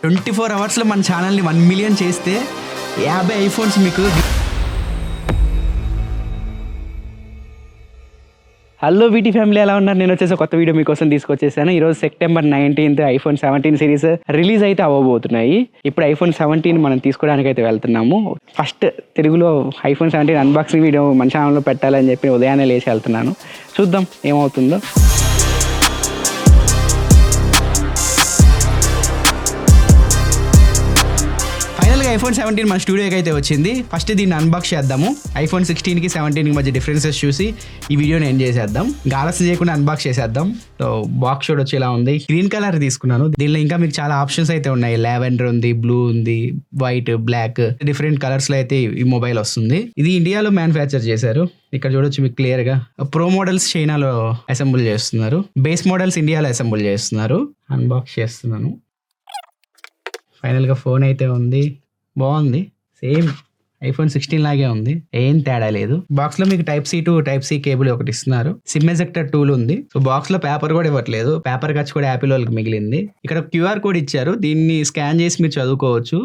24 అవర్స్లో మన ఛానల్ని 1 మిలియన్ చేస్తే 50 ఐఫోన్స్ మీకు. హలో వీటి ఫ్యామిలీ, ఎలా ఉన్నారు? నేను వచ్చేసి కొత్త వీడియో మీకోసం తీసుకొచ్చేసాను. ఈరోజు సెప్టెంబర్ 19 ఐఫోన్ 17 సిరీస్ రిలీజ్ అయితే అవ్వబోతున్నాయి. ఇప్పుడు ఐఫోన్ 17 మనం తీసుకోవడానికి అయితే వెళ్తున్నాము. ఫస్ట్ తెలుగులో ఐఫోన్ 17 అన్బాక్సింగ్ వీడియో మన ఛానల్లో పెట్టాలని చెప్పి ఉదయాన్నే లేచి వెళ్తున్నాను. చూద్దాం ఏమవుతుందో. ఐఫోన్ 17 మన స్టూడియోకి అయితే వచ్చింది. ఫస్ట్ దీన్ని అన్బాక్స్ చేద్దాము. ఐఫోన్ 16కి 17కి మధ్య డిఫరెన్సెస్ చూసి ఈ వీడియోని ఎండ్ చేసేద్దాం. ఆలస్యం చేయకుండా అన్బాక్స్ చేసేద్దాం. సో బాక్స్ షోడ్ వచ్చి ఇలా ఉంది. గ్రీన్ కలర్ తీసుకున్నాను. దీనిలో ఇంకా మీకు చాలా ఆప్షన్స్ అయితే ఉన్నాయి. లావెండర్ ఉంది, బ్లూ ఉంది, వైట్, బ్లాక్, డిఫరెంట్ కలర్స్ లో అయితే ఈ మొబైల్ వస్తుంది. ఇది ఇండియాలో మ్యానుఫ్యాక్చర్ చేశారు. ఇక్కడ చూడొచ్చు మీకు క్లియర్ గా. ప్రో మోడల్స్ చైనాలో అసెంబుల్ చేస్తున్నారు, బేస్ మోడల్స్ ఇండియాలో అసెంబుల్ చేస్తున్నారు. అన్బాక్స్ చేస్తున్నాను. ఫైనల్ గా ఫోన్ అయితే ఉంది. బాగుంది. సేమ్ ఐఫోన్ 16 లాగే ఉంది, ఏం తేడా లేదు. బాక్స్ లో మీకు type C to type C cable ఒకటి ఇస్తున్నారు. సిమ్ ఎజెక్టర్ టూల్ ఉంది. సో బాక్స్ లో పేపర్ కూడా ఇవ్వట్లేదు. పేపర్ ఖర్చు కూడా యాపిల్ వాళ్ళకి మిగిలింది. ఇక్కడ QR కోడ్ ఇచ్చారు. దీన్ని స్కాన్ చేసి మీరు చదువుకోవచ్చు.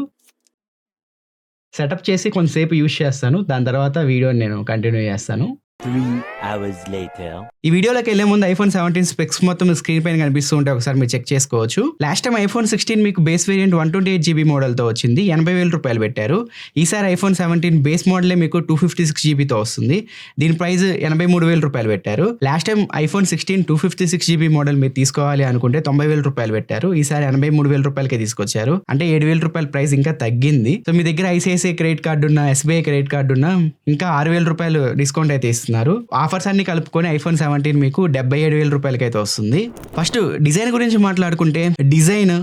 సెటప్ చేసి కొంతసేపు యూజ్ చేస్తాను. దాని తర్వాత వీడియోని నేను కంటిన్యూ చేస్తాను. 3 hours later. ఈ వీడియోలోకి వెళ్లే ముందు ఐఫోన్ 17 స్పెక్స్ మొత్తం స్క్రీన్ పైన కనిపిస్తూ ఉంటే ఒకసారి మీరు చెక్ చేసుకోవచ్చు. లాస్ట్ టైం ఐఫోన్ 16 మీకు బేస్ వేరియంట్ 128GB మోడల్తో వచ్చింది, 80,000 రూపాయలు పెట్టారు. ఈసారి ఐఫోన్ 17 బేస్ మోడలే మీకు 256GBతో వస్తుంది. దీని ప్రైస్ 83,000 రూపాయలు పెట్టారు. Last time iPhone 16 256GB model మీరు తీసుకోవాలి అనుకుంటే 90,000 రూపాయలు పెట్టారు. ఈసారి 83,000 రూపాయలకే తీసుకొచ్చారు. అంటే 7,000 రూపాయల ప్రైస్ ఇంకా తగ్గింది. సో మీ దగ్గర ఐసిఐసిఐ క్రెడిట్ కార్డు ఉన్న, SBI క్రెడిట్ కార్డు ఉన్న ఇంకా 6,000 రూపాయలు డిస్కౌంట్ అయితే ఇస్తున్నారు. ఆఫర్స్ అన్ని కలుపుకొని ఐఫోన్ 17 మీకు 77,000 రూపాయలకి అయితే వస్తుంది. ఫస్ట్ డిజైన్ గురించి మాట్లాడుకుంటే, డిజైన్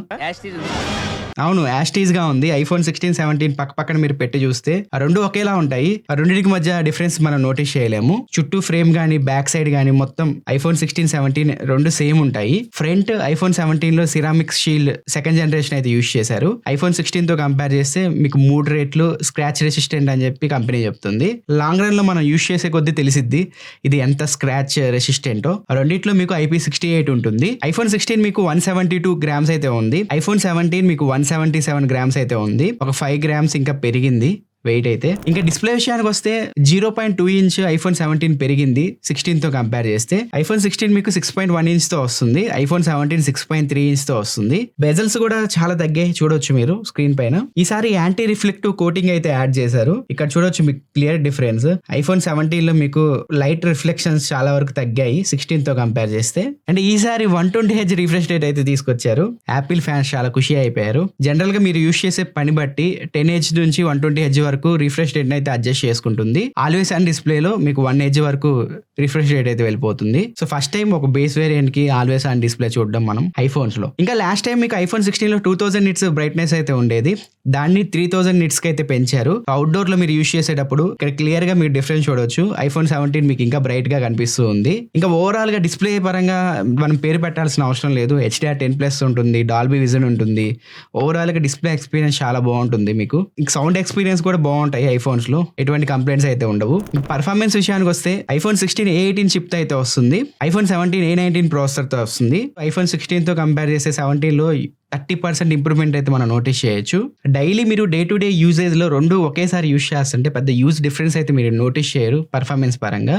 అవును యాస్టీజ్ గా ఉంది. ఐఫోన్ 16, 17 పక్క పక్కన మీరు పెట్టి చూస్తే ఆ రెండు ఒకేలా ఉంటాయి. ఆ రెండింటికి మధ్య డిఫరెన్స్ మనం నోటీస్ చేయలేము. చుట్టూ ఫ్రేమ్ గానీ, బ్యాక్ సైడ్ గానీ మొత్తం ఐఫోన్ 16, 17 రెండు సేమ్ ఉంటాయి. ఫ్రంట్ ఐఫోన్ 17 లో సిరామిక్స్ షీల్డ్ సెకండ్ జనరేషన్ అయితే యూజ్ చేశారు. ఐఫోన్ 16 తో కంపేర్ చేస్తే మీకు 3 రేట్లు స్క్రాచ్ రెసిస్టెంట్ అని చెప్పి కంపెనీ చెప్తుంది. లాంగ్ రన్ లో మనం యూజ్ చేసే కొద్దీ తెలిసిద్ది ఇది ఎంత స్క్రాచ్ రెసిస్టెంటో. రెండిట్లో మీకు IP68 ఉంటుంది. ఐఫోన్ 16 మీకు 172 గ్రామ్స్ అయితే ఉంది. ఐఫోన్ 17 మీకు 177 గ్రామ్స్ అయితే ఉంది. ఒక 5 గ్రామ్స్ ఇంకా పెరిగింది వెయిట్ అయితే. ఇంకా డిస్ప్లే విషయానికి వస్తే 0.2 ఇంచ్ ఐఫోన్ 17 పెరిగింది 16 తో కంపేర్ చేస్తే. ఐఫోన్ 16 మీకు 6.1 ఇంచ్ తో వస్తుంది. ఐఫోన్ 17 6.3 ఇంచ్ తో వస్తుంది. బెజల్స్ కూడా చాలా తగ్గాయి, చూడొచ్చు మీరు స్క్రీన్ పైన. ఈసారి యాంటీ రిఫ్లెక్టివ్ కోటింగ్ అయితే యాడ్ చేశారు. ఇక్కడ చూడొచ్చు మీకు క్లియర్ డిఫరెన్స్. ఐఫోన్ 17 లో మీకు లైట్ రిఫ్లెక్షన్స్ చాలా వరకు తగ్గాయి 16 తో కంపేర్ చేస్తే. అండ్ ఈసారి 120Hz రిఫ్రెష్ రేట్ అయితే తీసుకొచ్చారు. యాపిల్ ఫ్యాన్స్ చాలా ఖుషి అయిపోయారు. జనరల్ గా మీరు యూజ్ చేసే పని బట్టి 10Hz నుంచి 120Hz వరకు రిఫ్రెష్ రేట్ అయితే అడ్జస్ట్ చేసుకుంటుంది. ఆల్వేస్ ఆన్ డిస్ప్లే లో మీకు 1Hz వరకు రిఫ్రెష్ రేట్ అయితే వెళ్ళిపోతుంది. సో ఫస్ట్ టైం ఒక బేస్ వేరియంట్ కి ఆల్వేస్ ఆన్ డిస్ప్లే చూడడం మనం ఐఫోన్స్ లో. ఇంకా లాస్ట్ టైం మీకు ఐఫోన్ 16 లో 2000 నిట్స్ బ్రైట్నెస్ అయితే ఉండేది, దాన్ని 3000 నిట్స్ కి అయితే పెంచారు. అవుట్డోర్ లో మీరు యూజ్ చేసేటప్పుడు ఇక్కడ క్లియర్ గా మీరు డిఫరెన్స్ చూడొచ్చు. ఐఫోన్ 17 మీకు ఇంకా బ్రైట్ గా కనిపిస్తూ ఉంది. ఇంకా ఓవరాల్ గా డిస్ప్లే పరంగా మనం పేరు పెట్టాల్సిన అవసరం లేదు. HDR10+ ఉంటుంది, డాల్బీ విజన్ ఉంటుంది. ఓవరాల్ గా డిస్ప్లే ఎక్స్పీరియన్స్ చాలా బాగుంటుంది. మీకు సౌండ్ ఎక్స్పీరియన్స్ కూడా బాగుంటాయి ఐఫోన్స్ లో, ఎటువంటి కంప్లైంట్స్ అయితే ఉండవు. పర్ఫార్మెన్స్ విషయానికి వస్తే ఐఫోన్ 16 A18 చిప్ తో అయితే వస్తుంది. ఐఫోన్ 17 A19 ప్రాసెసర్ తో వస్తుంది. ఐఫోన్ 16 తో కంపేర్ చేస్తే 17 లో 30% ఇంప్రూవ్మెంట్ అయితే మనం నోటీస్ చేయొచ్చు. డైలీ మీరు డే టు డే యూజేజ్ లో రెండు ఒకేసారి యూజ్ చేస్తుంటే పెద్ద యూజ్ డిఫరెన్స్ అయితే మీరు నోటీస్ చేయరు. పర్ఫార్మెన్స్ పరంగా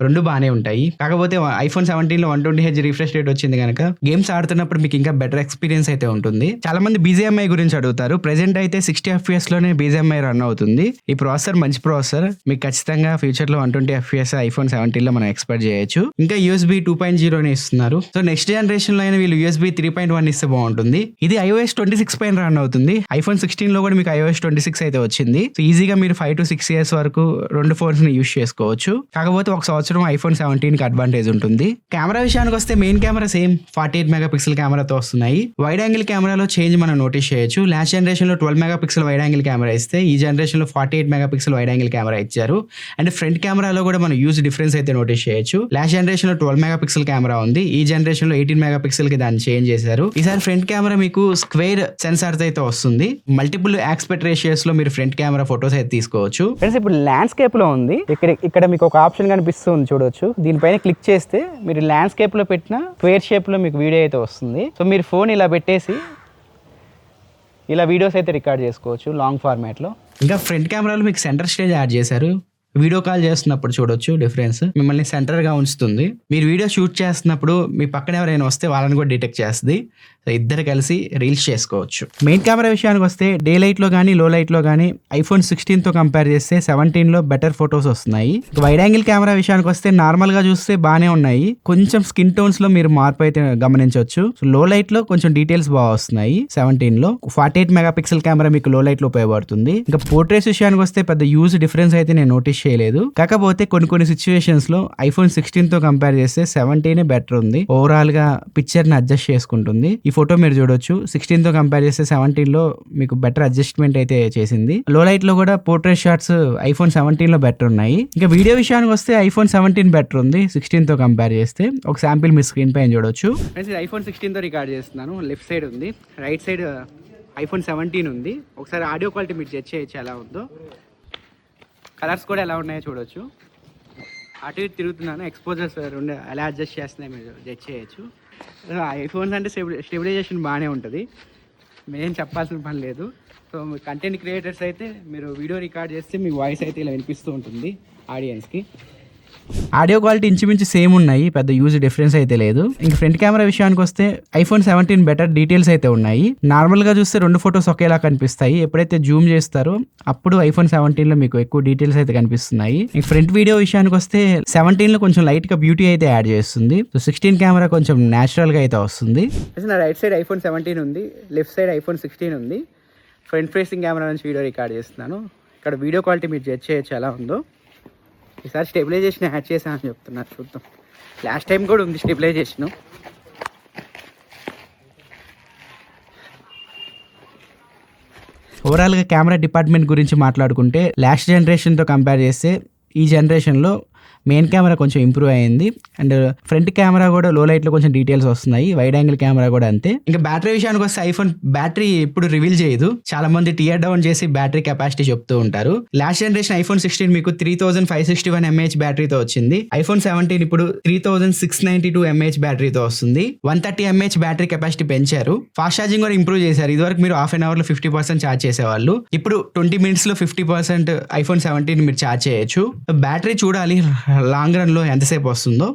రెండు బాగానే ఉంటాయి. కాకపోతే ఐఫోన్ 17 లో 120Hz రిఫ్రెష్ రేట్ వచ్చింది కనుక గేమ్స్ ఆడుతున్నప్పుడు మీకు ఇంకా బెటర్ ఎక్స్పీరియన్స్ అయితే ఉంటుంది. చాలా మంది BGMI గురించి అడుగుతారు. ప్రెసెంట్ అయితే 60 FPS లోనే BGMI రన్ అవుతుంది. ఈ ప్రాసెసర్ మంచి ప్రాసెసర్. మీకు ఖచ్చితంగా ఫ్యూచర్ లో 120 FPS ఐఫోన్ 17 లో మనం ఎక్స్పెక్ట్ చేయొచ్చు. ఇంకా USB 2.0 ఇస్తున్నారు. సో నెక్స్ట్ జనరేషన్ లో అయినా వీళ్ళు USB 3.1 ఇస్తే బాగుంటుంది. ఇది iOS 26 పైన రన్ అవుతుంది. ఐఫోన్ 16 లో కూడా మీకు iOS 26 అయితే వచ్చింది. సో ఈజీగా మీరు 5 to 6 years వరకు రెండు ఫోన్స్ ని యూజ్ చేసుకోవచ్చు. కాకపోతే ఒక సంవత్సరం ఐఫోన్ 17 కి అడ్వాంటేజ్ ఉంటుంది. కెమెరా విషయానికి వస్తే మెయిన్ కెమెరా సేమ్ 48 మెగాపిక్సెల్ కెమెరాతో వస్తున్నాయి. వైడ్ యాంగిల్ కెమెరాలో చేంజ్ మనం నోటీస్ చేయొచ్చు. లాస్ట్ జనరేషన్ లో 12 మెగాపిక్సెల్ వైడ్ యాంగిల్ కెమెరా ఇస్తే ఈ జనరేషన్ లో 48 మెగాపిక్సెల్ వైడ్ యాంగిల్ కెమెరా ఇచ్చారు. అండ్ ఫ్రంట్ కెమెరాలో కూడా మనం యూజ్ డిఫరెన్స్ అయితే నోటీస్ చేయొచ్చు. లాస్ట్ జనరేషన్ లో 12 మెగాపిక్సెల్ కెమెరా ఉంది. ఈ జనరేషన్ లో 18 మెగాపిక్సెల్ కి దాన్ని చేంజ్ చేశారు. ఈసారి ఫ్రంట్ కెమెరా మీకు స్క్వేర్ సెన్సార్ అయితే వస్తుంది. మల్టిపుల్ ఆస్పెక్ట్ రేషియోస్ లో మీరు ఫ్రంట్ కెమెరా ఫోటోస్ అయితే తీసుకోవచ్చు. ఫ్రెండ్స్ ఇప్పుడు ల్యాండ్స్కేప్ లో ఉంది. ఇక్కడ మీకు ఒక ఆప్షన్ కనిపిస్తుంది చూడొచ్చు. దీనిపైన క్లిక్ చేస్తే మీరు ల్యాండ్స్కేప్ లో పెట్టిన స్క్వేర్ షేప్ లో మీకు వీడియో అయితే వస్తుంది. సో మీరు ఫోన్ ఇలా పెట్టేసి ఇలా వీడియోస్ అయితే రికార్డ్ చేసుకోవచ్చు లాంగ్ ఫార్మాట్లో. ఇంకా ఫ్రంట్ కెమెరాలో మీకు సెంటర్ స్టేజ్ యాడ్ చేశారు. వీడియో కాల్ చేస్తున్నప్పుడు చూడొచ్చు డిఫరెన్స్, మిమ్మల్ని సెంటర్గా ఉంచుతుంది. మీరు వీడియో షూట్ చేస్తున్నప్పుడు మీ పక్కన ఎవరైనా వస్తే వాళ్ళని కూడా డిటెక్ట్ చేస్తుంది. సో ఇద్దరు కలిసి రీల్స్ చేసుకోవచ్చు. మెయిన్ కెమెరా విషయానికి వస్తే డే లైట్లో కానీ లో లైట్లో కానీ iPhone 16తో కంపేర్ చేస్తే 17లో బెటర్ ఫొటోస్ వస్తున్నాయి. వైడ్ యాంగిల్ కెమెరా విషయానికి వస్తే నార్మల్గా చూస్తే బాగానే ఉన్నాయి, కొంచెం స్కిన్ టోన్స్లో మీరు మార్పు అయితే గమనించవచ్చు. సో లో లైట్లో కొంచెం డీటెయిల్స్ బాగా వస్తున్నాయి 17లో. 48 మెగాపిక్సెల్ కెమెరా మీకు లో లైట్లో ఉపయోగపడుతుంది. ఇంకా పోర్ట్రేట్స్ విషయానికి వస్తే పెద్ద యూజ్ డిఫరెన్స్ అయితే నేను నోటీస్ చేయలేదు. కాకపోతే కొన్ని సిచ్యువేషన్స్ లో iPhone 16తో కంపేర్ చేస్తే 17 బెటర్ ఉంది. ఓవరాల్ గా పిక్చర్ ని అడ్జస్ట్ చేసుకుంటుంది. ఈ ఫోటో మీరు చూడొచ్చు, 16తో కంపేర్ చేస్తే 17లో మీకు బెటర్ అడ్జస్ట్మెంట్ అయితే చేసింది. లో లైట్ లో కూడా పోర్ట్రేట్ షాట్స్ iPhone 17లో బెటర్ ఉన్నాయి. ఇంకా వీడియో విషయానికి వస్తే iPhone 17 బెటర్ ఉంది 16తో కంపేర్ చేస్తే. ఒక శాంపిల్ మీ స్క్రీన్ పైన చూడొచ్చు. iPhone 16తో రికార్డ్ చేస్తున్నాను. లెఫ్ట్ సైడ్ ఉంది, రైట్ సైడ్ iPhone 17 ఉంది. ఒకసారి ఆడియో క్వాలిటీ మీరు చెక్ చేయొచ్చు ఎలా ఉందో. కలర్స్ కూడా ఎలా ఉన్నాయో చూడొచ్చు. అటు ఇటు తిరుగుతున్నాను, ఎక్స్పోజర్స్ రెండు ఎలా అడ్జస్ట్ చేస్తున్నాయి మీరు జడ్జ్ చేయొచ్చు. ఐఫోన్స్ అంటే స్టెబిలైజేషన్ బాగానే ఉంటుంది, మేం చెప్పాల్సిన పని లేదు. సో కంటెంట్ క్రియేటర్స్ అయితే మీరు వీడియో రికార్డ్ చేస్తే మీ వాయిస్ అయితే ఇలా వినిపిస్తూ ఉంటుంది ఆడియన్స్కి. ఆడియో క్వాలిటీ ఇంచుమించు సేమ్ ఉన్నాయి, పెద్ద యూజ్ డిఫరెన్స్ అయితే లేదు. ఇంక ఫ్రంట్ కెమెరా విషయానికి వస్తే iPhone 17 బెటర్ డీటెయిల్స్ అయితే ఉన్నాయి. నార్మల్గా చూస్తే రెండు ఫొటోస్ ఒకేలా కనిపిస్తాయి, ఎప్పుడైతే జూమ్ చేస్తారో అప్పుడు iPhone 17లో మీకు ఎక్కువ డీటెయిల్స్ అయితే కనిపిస్తున్నాయి. ఇంక ఫ్రంట్ వీడియో విషయానికి వస్తే 17లో కొంచెం లైట్గా బ్యూటీ అయితే యాడ్ చేస్తుంది. సో 16 కెమెరా కొంచెం న్యాచురల్గా అయితే వస్తుంది. నా రైట్ సైడ్ iPhone 17 ఉంది, లెఫ్ట్ సైడ్ iPhone 16 ఉంది. ఫ్రంట్ ఫేసింగ్ కెమెరా నుంచి వీడియో రికార్డ్ చేస్తున్నాను. ఇక్కడ వీడియో క్వాలిటీ మీరు జడ్జ్ చేయొచ్చు ఎలా ఉందో. ఈసారి స్టెబిలైజేషన్ యాడ్ చేశానని చెప్తున్నారు, చూద్దాం. లాస్ట్ టైం కూడా ఉంది స్టెబిలైజేషన్. ఓవరాల్గా కెమెరా డిపార్ట్మెంట్ గురించి మాట్లాడుకుంటే లాస్ట్ జనరేషన్తో కంపేర్ చేస్తే ఈ జనరేషన్లో మెయిన్ కెమెరా కొంచెం ఇంప్రూవ్ అయింది. అండ్ ఫ్రంట్ కెమెరా కూడా లో లైట్లో కొంచెం డీటెయిల్స్ వస్తున్నాయి, వైడ్ యాంగిల్ కెమెరా కూడా అంతే. ఇంకా బ్యాటరీ విషయానికి వస్తే iPhone బ్యాటరీ ఎప్పుడు రివీల్ చేయదు, చాలా మంది టియర్ డౌన్ చేసి బ్యాటరీ కెపాసిటీ చెప్తూ ఉంటారు. లాస్ట్ జనరేషన్ iPhone 16 మీకు 3561 mAh బ్యాటరీతో వచ్చింది. iPhone 17 ఇప్పుడు 3692 mAh బ్యాటరీతో వస్తుంది. 130 mAh బ్యాటరీ కెపాసిటీ పెంచారు. ఫాస్ట్ ఛార్జింగ్ కూడా ఇంప్రూవ్ చేశారు. ఇదివరకు మీరు హాఫ్ అన్ అవర్లో 50% ఛార్జ్ చేసేవాళ్ళు, ఇప్పుడు 20 minutes లో 50% iPhone 17 మీరు ఛార్జ్ చేయొచ్చు. బ్యాటరీ చూడాలి లాంగ్ రన్ లో ఎంతసేపు వస్తుందో.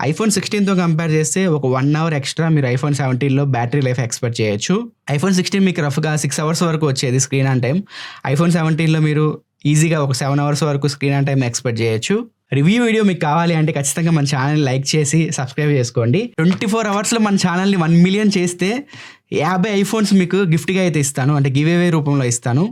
iPhone 16తో కంపేర్ చేస్తే ఒక 1 hour ఎక్స్ట్రా మీరు iPhone 17లో బ్యాటరీ లైఫ్ ఎక్స్పెక్ట్ చేయొచ్చు. iPhone 16 మీకు రఫ్గా 6 hours వరకు వచ్చేది స్క్రీన్ ఆన్ టైం. iPhone 17లో మీరు ఈజీగా ఒక 7 hours వరకు స్క్రీన్ ఆన్ టైం ఎక్స్పెక్ట్ చేయొచ్చు. రివ్యూ వీడియో మీకు కావాలి అంటే ఖచ్చితంగా మన ఛానల్ లైక్ చేసి సబ్స్క్రైబ్ చేసుకోండి. 24 hours మన ఛానల్ని 1 million చేస్తే 50 iPhones మీకు గిఫ్ట్గా అయితే ఇస్తాను, అంటే గివ్ అవే రూపంలో ఇస్తాను.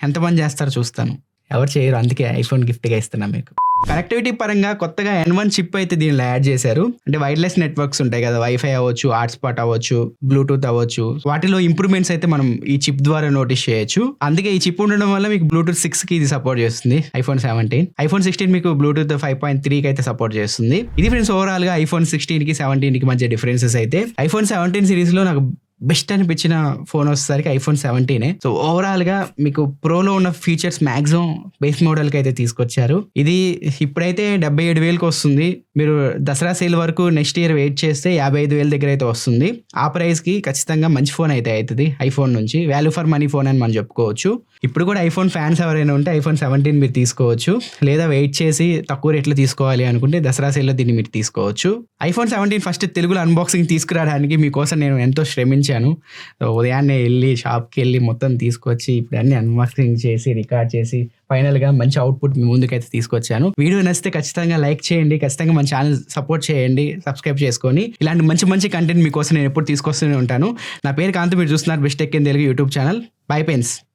ఎంతమంది చేస్తారో చూస్తాను, ఎవరు చేయరు, అందుకే iPhone గిఫ్ట్గా ఇస్తున్నాను మీకు. కనెక్టివిటీ పరంగా కొత్తగా N1 చిప్ అయితే దీనిలో యాడ్ చేశారు. అంటే వైర్లెస్ నెట్వర్క్స్ ఉంటాయి కదా, వైఫై అవ్వచ్చు, హాట్స్పాట్ అవ్వచ్చు, బ్లూటూత్ అవ్వచ్చు, వాటిలో ఇంప్రూవ్మెంట్స్ అయితే మనం ఈ చిప్ ద్వారా నోటీస్ చేయొచ్చు. అందుకే ఈ చిప్ ఉండడం వల్ల మీకు Bluetooth 6కి ఇది సపోర్ట్ చేస్తుంది iPhone 17. iPhone 16 మీకు Bluetooth 5.3కి అయితే సపోర్ట్ చేస్తుంది. ఇది ఫ్రెండ్స్ ఓవరాల్ గా iPhone 16కి 17కి మధ్య డిఫరెన్సెస్ అయితే. iPhone 17 సిరీస్ లో నాకు బెస్ట్ అనిపించిన ఫోన్ వచ్చేసరికి iPhone 17. సో ఓవరాల్ గా మీకు ప్రోలో ఉన్న ఫీచర్స్ మాక్సిమం బేస్ మోడల్ కి అయితే తీసుకొచ్చారు. ఇది ఇప్పుడైతే 77,000కి వస్తుంది. మీరు దసరా సేల్ వరకు నెక్స్ట్ ఇయర్ వెయిట్ చేస్తే 55,000 దగ్గర అయితే వస్తుంది. ఆ ప్రైస్ కి ఖచ్చితంగా మంచి ఫోన్ అయితే అవుతుంది. ఐఫోన్ నుంచి వాల్యూ ఫర్ మనీ ఫోన్ అని మనం చెప్పుకోవచ్చు. ఇప్పుడు కూడా iPhone ఫ్యాన్స్ ఎవరైనా ఉంటే iPhone 17 మీరు తీసుకోవచ్చు, లేదా వెయిట్ చేసి తక్కువ రేట్లో తీసుకోవాలి అనుకుంటే దసరా సేల్లో దీన్ని మీరు తీసుకోవచ్చు. iPhone 17 ఫస్ట్ తెలుగులో అన్బాక్సింగ్ తీసుకురావడానికి మీకోసం నేను ఎంతో శ్రమించాను. ఉదయాన్నే వెళ్ళి షాప్కి వెళ్ళి మొత్తం తీసుకొచ్చి ఇప్పుడు అన్ని అన్బాక్సింగ్ చేసి రికార్డ్ చేసి ఫైనల్గా మంచి అవుట్పుట్ మీ ముందుకైతే తీసుకొచ్చాను. వీడియో నచ్చితే ఖచ్చితంగా లైక్ చేయండి, ఖచ్చితంగా మన ఛానల్ సపోర్ట్ చేయండి, సబ్స్క్రైబ్ చేసుకొని ఇలాంటి మంచి మంచి కంటెంట్ మీకోసం నేను ఎప్పుడు తీసుకొస్తూనే ఉంటాను. నా పేరు కాంత్, మీరు చూస్తున్నారు best tech in Telugu YouTube channel. By pens.